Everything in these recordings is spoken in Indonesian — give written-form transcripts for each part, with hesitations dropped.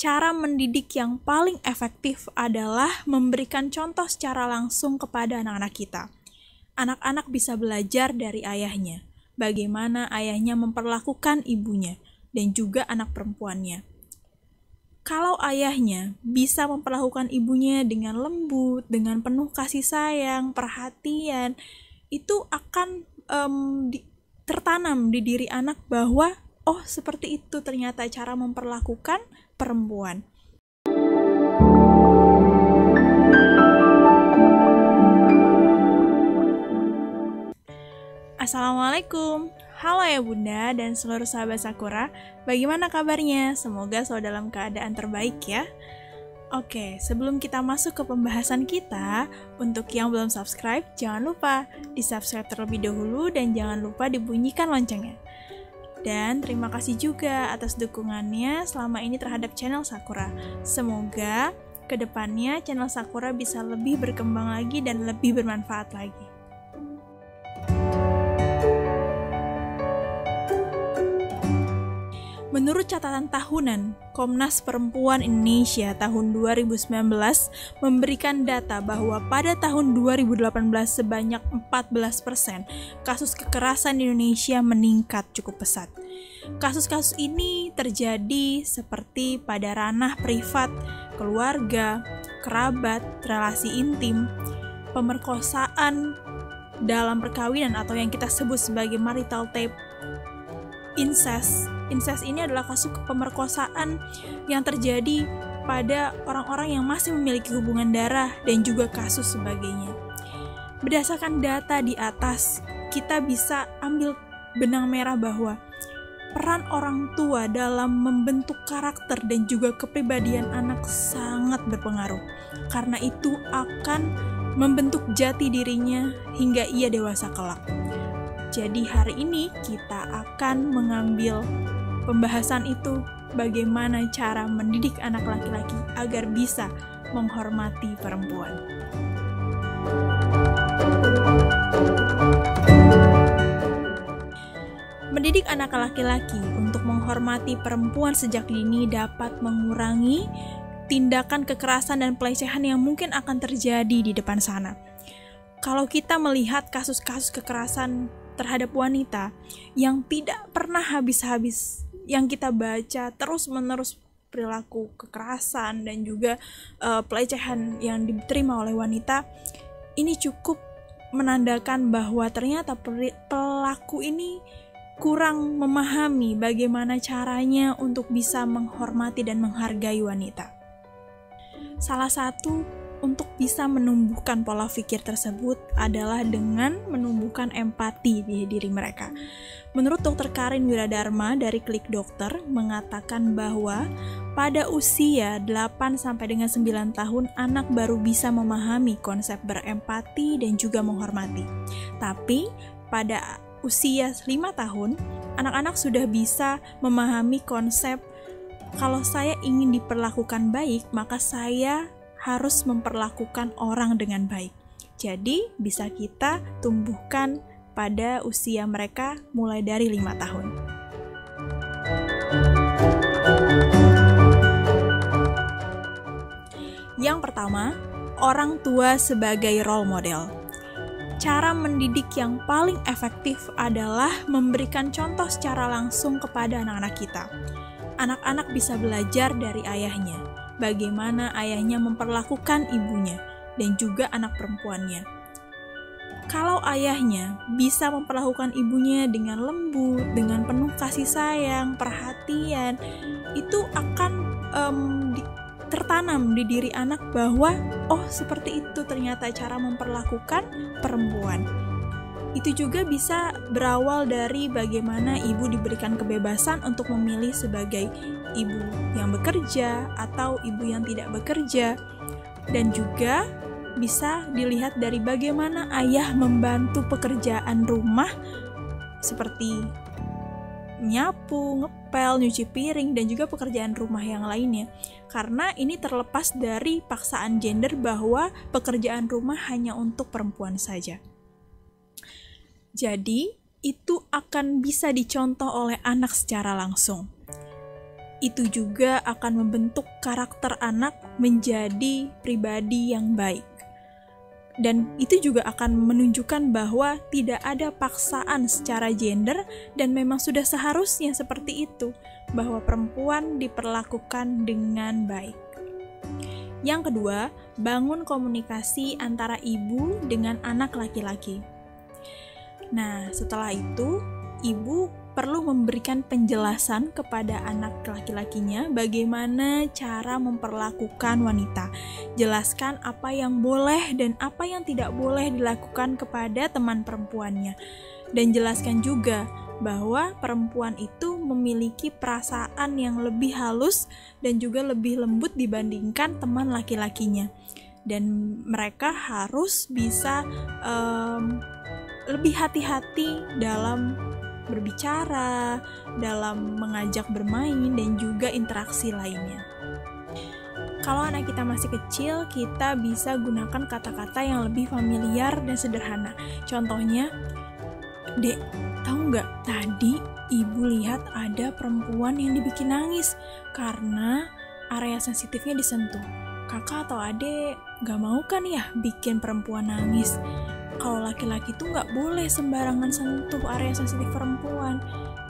cara mendidik yang paling efektif adalah memberikan contoh secara langsung kepada anak-anak kita. Anak-anak bisa belajar dari ayahnya, bagaimana ayahnya memperlakukan ibunya, dan juga anak perempuannya. Kalau ayahnya bisa memperlakukan ibunya dengan lembut, dengan penuh kasih sayang, perhatian, itu akan tertanam di diri anak bahwa, oh seperti itu ternyata cara memperlakukan perempuan. Assalamualaikum, halo ya Bunda dan seluruh sahabat Sakura. Bagaimana kabarnya? Semoga selalu dalam keadaan terbaik ya. Oke, sebelum kita masuk ke pembahasan kita, untuk yang belum subscribe, jangan lupa di-subscribe terlebih dahulu dan jangan lupa dibunyikan loncengnya. Dan terima kasih juga atas dukungannya selama ini terhadap channel Sakura. Semoga kedepannya channel Sakura bisa lebih berkembang lagi dan lebih bermanfaat lagi. Menurut catatan tahunan, Komnas Perempuan Indonesia tahun 2019 memberikan data bahwa pada tahun 2018 sebanyak 14% kasus kekerasan di Indonesia meningkat cukup pesat. Kasus-kasus ini terjadi seperti pada ranah privat, keluarga, kerabat, relasi intim, pemerkosaan dalam perkawinan atau yang kita sebut sebagai marital tape, incest. Incest ini adalah kasus pemerkosaan yang terjadi pada orang-orang yang masih memiliki hubungan darah dan juga kasus sebagainya. Berdasarkan data di atas, kita bisa ambil benang merah bahwa peran orang tua dalam membentuk karakter dan juga kepribadian anak sangat berpengaruh. Karena itu akan membentuk jati dirinya hingga ia dewasa kelak. Jadi hari ini kita akan mengambil pembahasan itu, bagaimana cara mendidik anak laki-laki agar bisa menghormati perempuan. Mendidik anak laki-laki untuk menghormati perempuan sejak dini dapat mengurangi tindakan kekerasan dan pelecehan yang mungkin akan terjadi di depan sana. Kalau kita melihat kasus-kasus kekerasan terhadap wanita yang tidak pernah habis-habis, yang kita baca terus-menerus perilaku kekerasan dan juga pelecehan yang diterima oleh wanita, ini cukup menandakan bahwa ternyata pelaku ini kurang memahami bagaimana caranya untuk bisa menghormati dan menghargai wanita. Salah satu untuk bisa menumbuhkan pola pikir tersebut adalah dengan menumbuhkan empati di diri mereka. Menurut Dr. Karin Wiradharma dari Klik Dokter mengatakan bahwa pada usia 8 sampai dengan 9 tahun anak baru bisa memahami konsep berempati dan juga menghormati. Tapi pada usia 5 tahun, anak-anak sudah bisa memahami konsep kalau saya ingin diperlakukan baik, maka saya harus memperlakukan orang dengan baik. Jadi bisa kita tumbuhkan pada usia mereka mulai dari 5 tahun. Yang pertama, orang tua sebagai role model. Cara mendidik yang paling efektif adalah memberikan contoh secara langsung kepada anak-anak kita. Anak-anak bisa belajar dari ayahnya, bagaimana ayahnya memperlakukan ibunya dan juga anak perempuannya. Kalau ayahnya bisa memperlakukan ibunya dengan lembut, dengan penuh kasih sayang, perhatian, itu akan tertanam di diri anak bahwa, oh seperti itu ternyata cara memperlakukan perempuan. Itu juga bisa berawal dari bagaimana ibu diberikan kebebasan untuk memilih sebagai ibu yang bekerja atau ibu yang tidak bekerja. Dan juga bisa dilihat dari bagaimana ayah membantu pekerjaan rumah seperti nyapu, ngepel, nyuci piring, dan juga pekerjaan rumah yang lainnya. Karena ini terlepas dari paksaan gender bahwa pekerjaan rumah hanya untuk perempuan saja. Jadi, itu akan bisa dicontoh oleh anak secara langsung. itu juga akan membentuk karakter anak menjadi pribadi yang baik. Dan itu juga akan menunjukkan bahwa tidak ada paksaan secara gender dan memang sudah seharusnya seperti itu, bahwa perempuan diperlakukan dengan baik. Yang kedua, bangun komunikasi antara ibu dengan anak laki-laki. Nah, setelah itu, ibu perlu memberikan penjelasan kepada anak laki-lakinya bagaimana cara memperlakukan wanita. Jelaskan apa yang boleh dan apa yang tidak boleh dilakukan kepada teman perempuannya. Dan jelaskan juga bahwa perempuan itu memiliki perasaan yang lebih halus dan juga lebih lembut dibandingkan teman laki-lakinya. Dan mereka harus bisa lebih hati-hati dalam berbicara, dalam mengajak bermain, dan juga interaksi lainnya. Kalau anak kita masih kecil, kita bisa gunakan kata-kata yang lebih familiar dan sederhana. Contohnya, "Dek, tahu nggak, tadi ibu lihat ada perempuan yang dibikin nangis karena area sensitifnya disentuh. Kakak atau adek nggak mau kan ya bikin perempuan nangis? Kalau laki-laki tuh nggak boleh sembarangan sentuh area sensitif perempuan.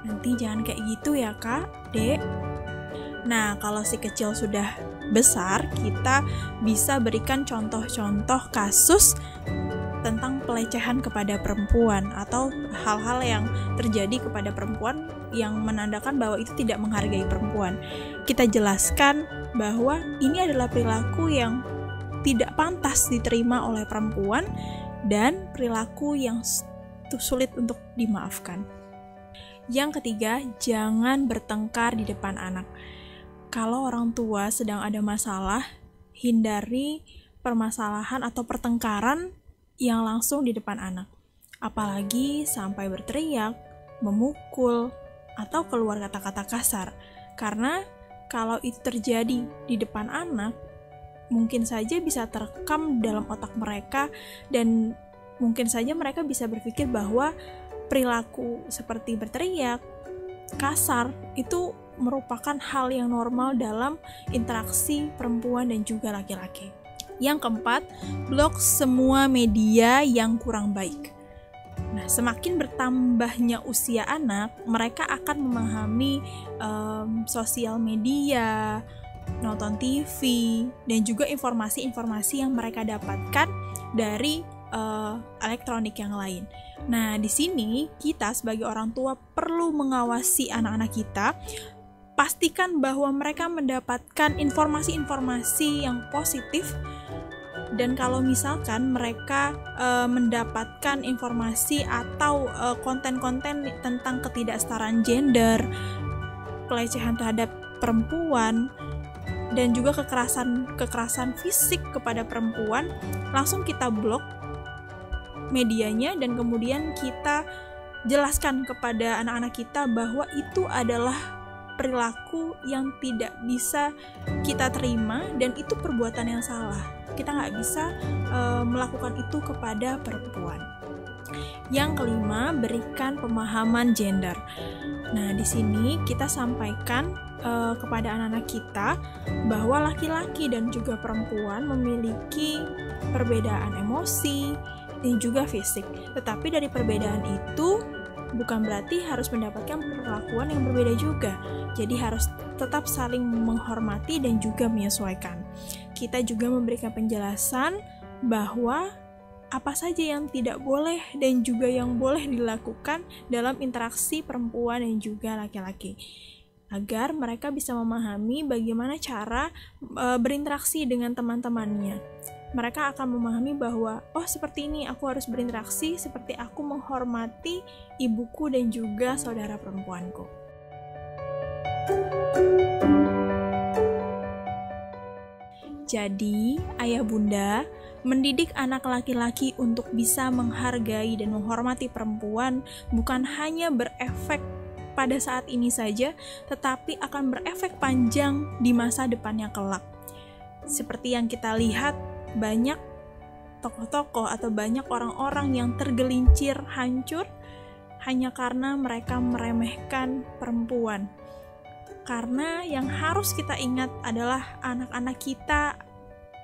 Nanti jangan kayak gitu ya kak, dek." Nah, kalau si kecil sudah besar, kita bisa berikan contoh-contoh kasus tentang pelecehan kepada perempuan atau hal-hal yang terjadi kepada perempuan yang menandakan bahwa itu tidak menghargai perempuan. Kita jelaskan bahwa ini adalah perilaku yang tidak pantas diterima oleh perempuan dan perilaku yang sulit untuk dimaafkan. Yang ketiga, jangan bertengkar di depan anak. Kalau orang tua sedang ada masalah, hindari permasalahan atau pertengkaran yang langsung di depan anak. Apalagi sampai berteriak, memukul, atau keluar kata-kata kasar. Karena kalau itu terjadi di depan anak, mungkin saja bisa terekam dalam otak mereka dan mungkin saja mereka bisa berpikir bahwa perilaku seperti berteriak, kasar, itu merupakan hal yang normal dalam interaksi perempuan dan juga laki-laki. Yang keempat, blok semua media yang kurang baik. Nah, semakin bertambahnya usia anak, mereka akan memahami sosial media, nonton TV, dan juga informasi-informasi yang mereka dapatkan dari elektronik yang lain. Nah, di sini kita sebagai orang tua perlu mengawasi anak-anak kita, pastikan bahwa mereka mendapatkan informasi-informasi yang positif, dan kalau misalkan mereka mendapatkan informasi atau konten-konten tentang ketidaksetaraan gender, pelecehan terhadap perempuan, dan juga kekerasan fisik kepada perempuan, langsung kita blok medianya dan kemudian kita jelaskan kepada anak-anak kita bahwa itu adalah perilaku yang tidak bisa kita terima dan itu perbuatan yang salah. Kita nggak bisa melakukan itu kepada perempuan. Yang kelima, berikan pemahaman gender. Nah, di sini kita sampaikan kepada anak-anak kita bahwa laki-laki dan juga perempuan memiliki perbedaan emosi dan juga fisik. Tetapi dari perbedaan itu bukan berarti harus mendapatkan perlakuan yang berbeda juga. Jadi harus tetap saling menghormati dan juga menyesuaikan. Kita juga memberikan penjelasan bahwa apa saja yang tidak boleh dan juga yang boleh dilakukan dalam interaksi perempuan dan juga laki-laki, agar mereka bisa memahami bagaimana cara berinteraksi dengan teman-temannya. Mereka akan memahami bahwa, oh seperti ini aku harus berinteraksi, seperti aku menghormati ibuku dan juga saudara perempuanku. Jadi, ayah bunda, mendidik anak laki-laki untuk bisa menghargai dan menghormati perempuan bukan hanya berefek pada saat ini saja, tetapi akan berefek panjang di masa depannya kelak. Seperti yang kita lihat, banyak tokoh-tokoh atau banyak orang-orang yang tergelincir hancur hanya karena mereka meremehkan perempuan. Karena yang harus kita ingat adalah anak-anak kita,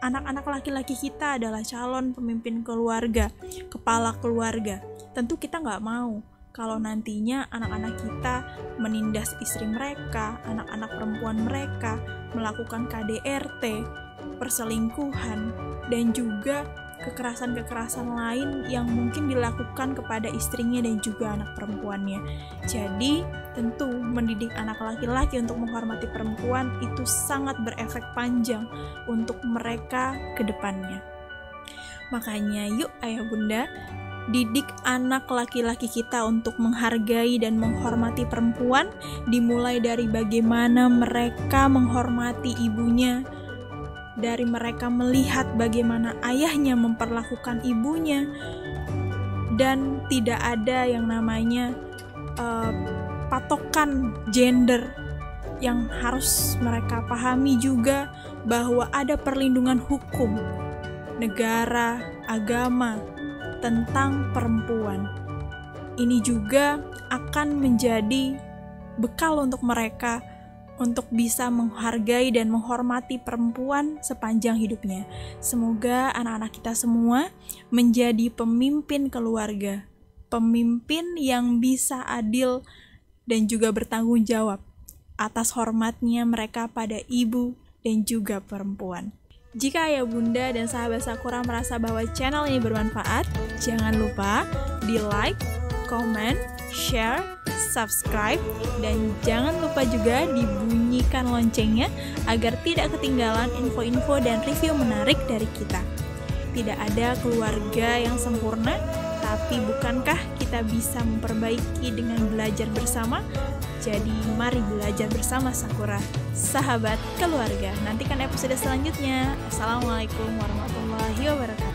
anak-anak laki-laki kita adalah calon pemimpin keluarga, kepala keluarga. Tentu kita nggak mau kalau nantinya anak-anak kita menindas istri mereka, anak-anak perempuan mereka, melakukan KDRT, perselingkuhan, dan juga kekerasan-kekerasan lain yang mungkin dilakukan kepada istrinya dan juga anak perempuannya. Jadi, tentu mendidik anak laki-laki untuk menghormati perempuan itu sangat berefek panjang untuk mereka ke depannya. Makanya, yuk ayah bunda, didik anak laki-laki kita untuk menghargai dan menghormati perempuan, dimulai dari bagaimana mereka menghormati ibunya, dari mereka melihat bagaimana ayahnya memperlakukan ibunya, dan tidak ada yang namanya patokan gender. Yang harus mereka pahami juga bahwa ada perlindungan hukum negara, agama tentang perempuan. Ini juga akan menjadi bekal untuk mereka untuk bisa menghargai dan menghormati perempuan sepanjang hidupnya. Semoga anak-anak kita semua menjadi pemimpin keluarga, pemimpin yang bisa adil dan juga bertanggung jawab atas hormatnya mereka pada ibu dan juga perempuan. Jika ayah bunda dan sahabat Sakura merasa bahwa channel ini bermanfaat, jangan lupa di like, comment, share, subscribe, dan jangan lupa juga dibunyikan loncengnya agar tidak ketinggalan info-info dan review menarik dari kita. Tidak ada keluarga yang sempurna, tapi bukankah kita bisa memperbaiki dengan belajar bersama? Jadi mari belajar bersama Sakura, sahabat keluarga. Nantikan episode selanjutnya. Assalamualaikum warahmatullahi wabarakatuh.